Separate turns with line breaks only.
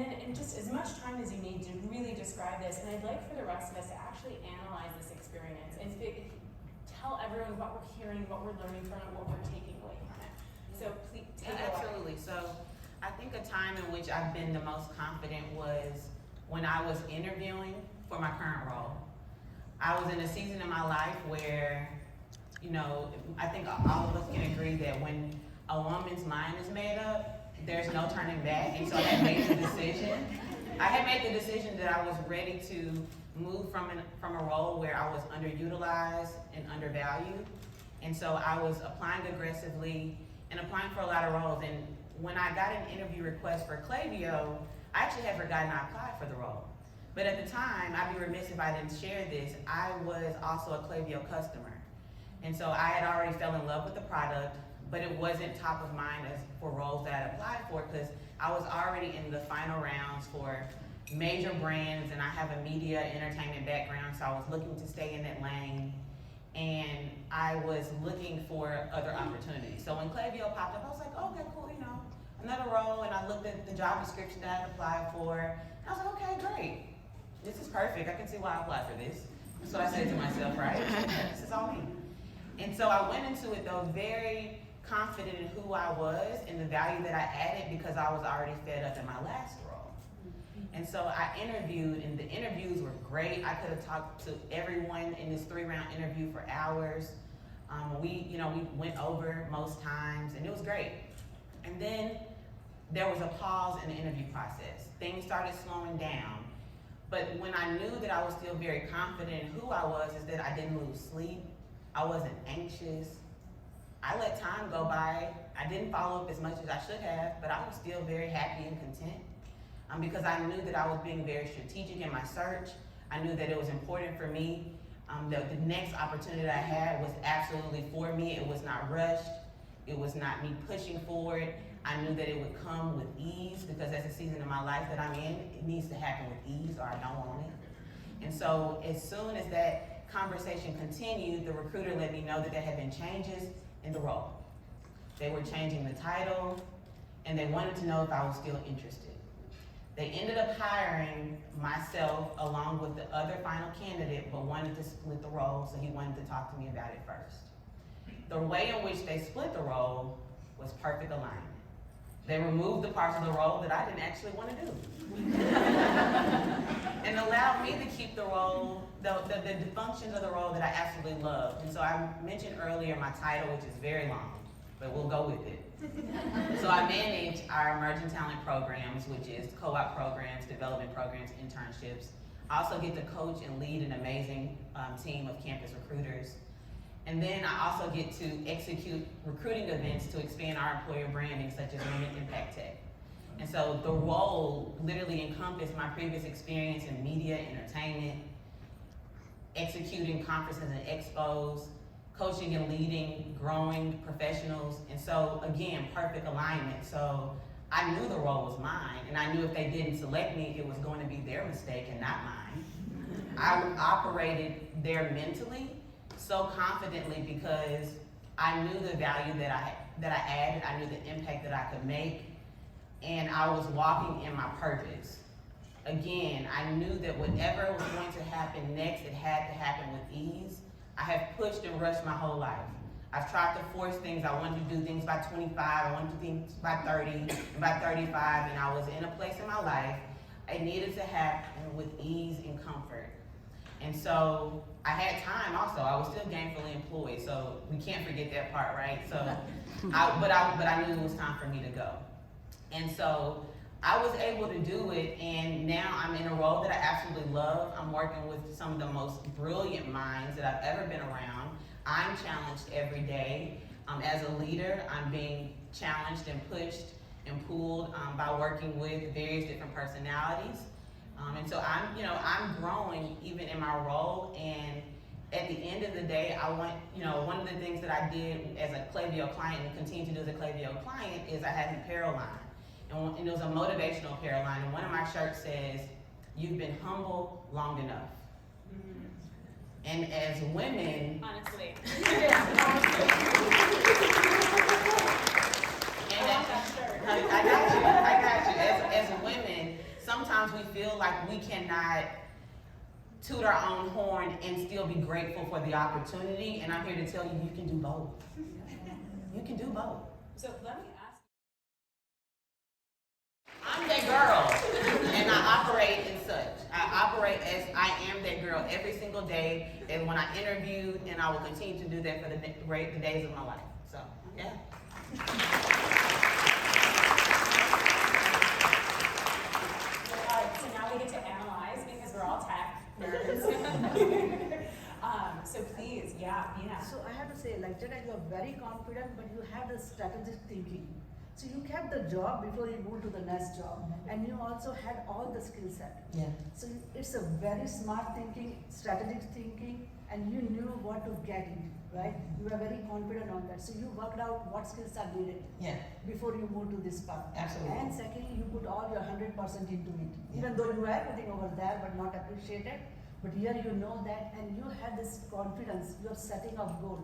then just as much time as you need to really describe this, and I'd like for the rest of us to actually analyze this experience and tell everyone what we're hearing, what we're learning from it, what we're taking away from it. So please take it away.
Absolutely. So I think a time in which I've been the most confident was when I was interviewing for my current role. I was in a season in my life where, you know, I think all of us can agree that when a woman's mind is made up, there's no turning back. And so I had made the decision. I had made the decision that I was ready to move from a role where I was underutilized and undervalued. And so I was applying aggressively and applying for a lot of roles. And when I got an interview request for Klaviyo, I actually had forgotten I applied for the role. But at the time, I'd be remiss if I didn't share this, I was also a Klaviyo customer. And so I had already fell in love with the product, but it wasn't top of mind as for roles that I applied for because I was already in the final rounds for major brands and I have a media entertainment background, so I was looking to stay in that lane and I was looking for other opportunities. So when Klaviyo popped up, I was like, oh, okay, cool, you know, another role, and I looked at the job description that I had applied for, and I was like, okay, great. This is perfect, I can see why I applied for this. That's what I said to myself, right? This is all me. And so I went into it though very confident in who I was and the value that I added because I was already fed up in my last role. And so I interviewed, and the interviews were great. I could have talked to everyone in this 3-round interview for hours. We went over most times, and it was great. And then there was a pause in the interview process. Things started slowing down. But when I knew that I was still very confident in who I was, is that I didn't lose sleep. I wasn't anxious. I let time go by. I didn't follow up as much as I should have, but I was still very happy and content because I knew that I was being very strategic in my search. I knew that it was important for me. That the next opportunity that I had was absolutely for me. It was not rushed. It was not me pushing for it. I knew that it would come with ease because that's the season of my life that I'm in. It needs to happen with ease or I don't want it. And so as soon as that conversation continued, the recruiter let me know that there had been changes in the role. They were changing the title and they wanted to know if I was still interested. They ended up hiring myself along with the other final candidate, but wanted to split the role, so he wanted to talk to me about it first. The way in which they split the role was perfect alignment. They removed the parts of the role that I didn't actually want to do. And allowed me to keep the role, the functions of the role that I absolutely loved. And so I mentioned earlier my title, which is very long, but we'll go with it. So I manage our emerging talent programs, which is co-op programs, development programs, internships. I also get to coach and lead an amazing team of campus recruiters. And then I also get to execute recruiting events to expand our employer branding, such as Women Impact Tech. And so the role literally encompassed my previous experience in media, entertainment, executing conferences and expos, coaching and leading, growing professionals. And so again, perfect alignment. So I knew the role was mine, and I knew if they didn't select me, it was going to be their mistake and not mine. I operated there mentally so confidently because I knew the value that I added, I knew the impact that I could make, and I was walking in my purpose. Again, I knew that whatever was going to happen next, it had to happen with ease. I have pushed and rushed my whole life. I've tried to force things. I wanted to do things by 25, I wanted to do things by 30, and by 35, and I was in a place in my life, it needed to happen with ease and comfort. And so I had time also. I was still gainfully employed, so we can't forget that part, right? So, but I knew it was time for me to go. And so I was able to do it, and now I'm in a role that I absolutely love. I'm working with some of the most brilliant minds that I've ever been around. I'm challenged every day. As a leader, I'm being challenged and pushed and pulled by working with various different personalities. And so I'm growing even in my role, and at the end of the day, I want, one of the things that I did as a Klaviyo client and continue to do as a Klaviyo client is I had an apparel line. And it was a motivational apparel line, and one of my shirts says, "You've been humble long enough." Mm-hmm. And as women, honestly, I got you. As women, sometimes we feel like we cannot toot our own horn and still be grateful for the opportunity. And I'm here to tell you, you can do both. You can do both.
So let me ask.
I'm that girl, and I operate in such. I operate as I am that girl every single day, and when I interview, and I will continue to do that for the days of my life. So, yeah.
All right, so now we get to analyze because we're all tech nerds. So please, yeah, Beena.
So I have to say, like Jada, you are very confident, but you have the strategic thinking. So you kept the job before you moved to the next job, and you also had all the skill set.
Yeah.
So it's a very smart thinking, strategic thinking, and you knew what to get into, right? You were very confident on that. So you worked out what skills are needed
Yeah.
before you moved to this path.
Absolutely.
And secondly, you put all your 100% into it, even
Yeah.
though you were putting over there but not appreciated. But here you know that, and you have this confidence. You're setting a goal.